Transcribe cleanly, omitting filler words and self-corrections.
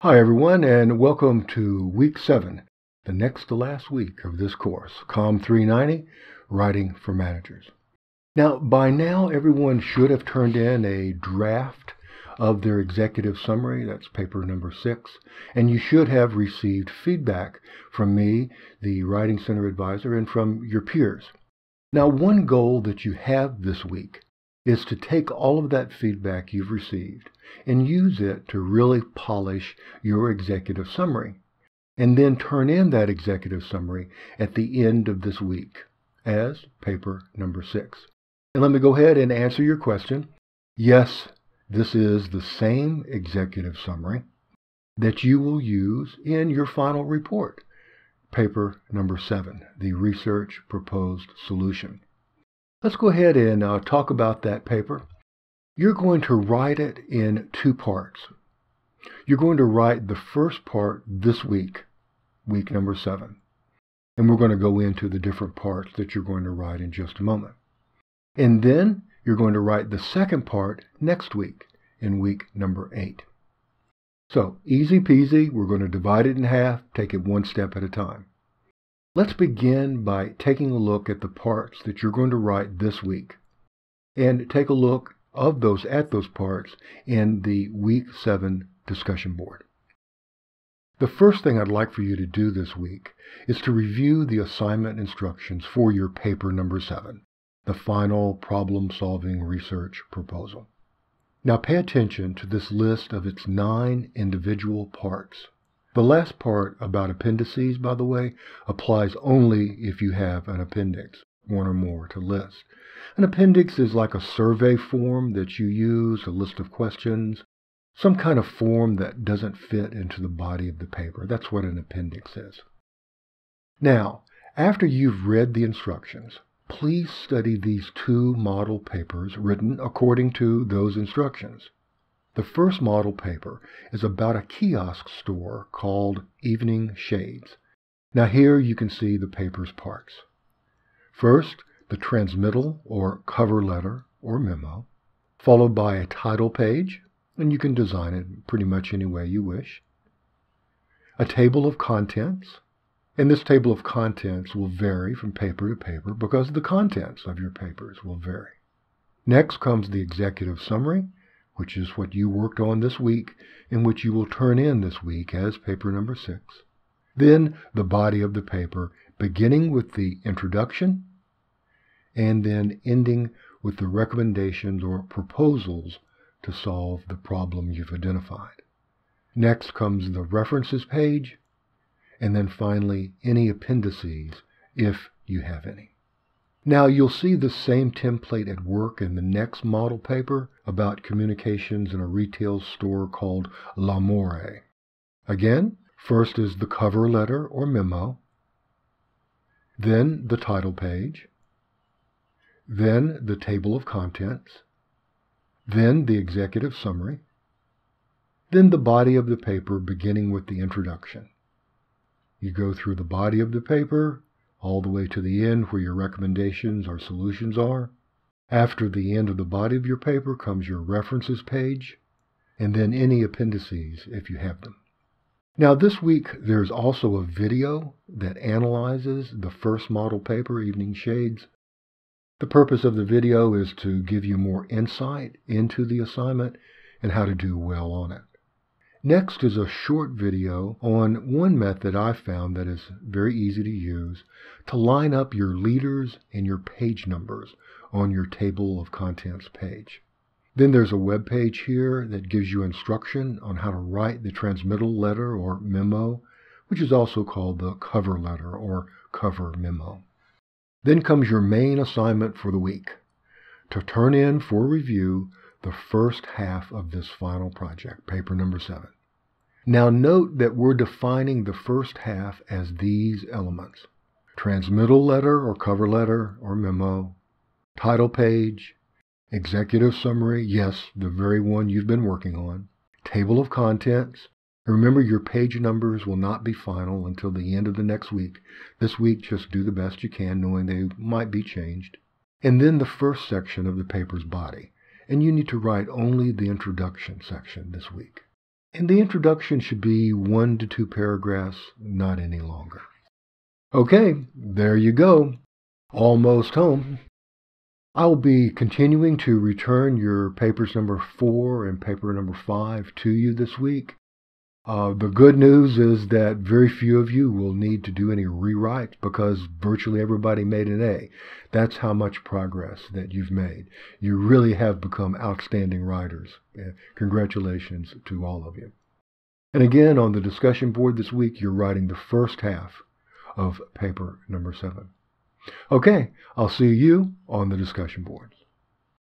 Hi everyone, and welcome to week 7, the next to last week of this course, COMM 390, Writing for Managers. Now, by now everyone should have turned in a draft of their executive summary, that's paper number 6, and you should have received feedback from me, the Writing Center advisor, and from your peers. Now, one goal that you have this week is to take all of that feedback you've received and use it to really polish your executive summary, and then turn in that executive summary at the end of this week as paper number 6. And let me go ahead and answer your question. Yes, this is the same executive summary that you will use in your final report, paper number 7, the Research Proposed Solution. Let's go ahead and talk about that paper. You're going to write it in 2 parts. You're going to write the first part this week, week number 7. And we're going to go into the different parts that you're going to write in just a moment. And then you're going to write the second part next week, in week number 8. So, easy peasy, we're going to divide it in half, take it one step at a time. Let's begin by taking a look at the parts that you're going to write this week, and take a look at those parts in the week 7 discussion board. The first thing I'd like for you to do this week is to review the assignment instructions for your paper number 7, the final problem-solving research proposal. Now pay attention to this list of its 9 individual parts. The last part about appendices, by the way, applies only if you have an appendix, one or more to list. An appendix is like a survey form that you use, a list of questions, some kind of form that doesn't fit into the body of the paper. That's what an appendix is. Now, after you've read the instructions, please study these 2 model papers written according to those instructions. The first model paper is about a kiosk store called Evening Shades. Now here you can see the paper's parts. First, the transmittal or cover letter or memo, followed by a title page, and you can design it pretty much any way you wish. A table of contents, and this table of contents will vary from paper to paper because the contents of your papers will vary. Next comes the executive summary, which is what you worked on this week and which you will turn in this week as paper number 6. Then the body of the paper, beginning with the introduction and then ending with the recommendations or proposals to solve the problem you've identified. Next comes the references page, and then finally any appendices if you have any. Now you'll see the same template at work in the next model paper about communications in a retail store called L'Amore. Again, first is the cover letter or memo, then the title page, then the table of contents, then the executive summary, then the body of the paper beginning with the introduction. You go through the body of the paper all the way to the end where your recommendations or solutions are. After the end of the body of your paper comes your references page, and then any appendices if you have them. Now this week there's also a video that analyzes the first model paper, Evening Shades. The purpose of the video is to give you more insight into the assignment and how to do well on it. Next is a short video on one method I found that is very easy to use to line up your leaders and your page numbers on your table of contents page. Then there's a web page here that gives you instruction on how to write the transmittal letter or memo, which is also called the cover letter or cover memo. Then comes your main assignment for the week, to turn in for review the first half of this final project, paper number 7. Now note that we're defining the first half as these elements: transmittal letter or cover letter or memo, title page, executive summary, yes, the very one you've been working on, table of contents. Remember, your page numbers will not be final until the end of the next week. This week, just do the best you can, knowing they might be changed. And then the first section of the paper's body. And you need to write only the introduction section this week. And the introduction should be 1 to 2 paragraphs, not any longer. Okay, there you go. Almost home. I'll be continuing to return your papers number 4 and paper number 5 to you this week. The good news is that very few of you will need to do any rewrites because virtually everybody made an A. That's how much progress that you've made. You really have become outstanding writers. Congratulations to all of you. And again, on the discussion board this week, you're writing the first half of paper number 7. Okay, I'll see you on the discussion board.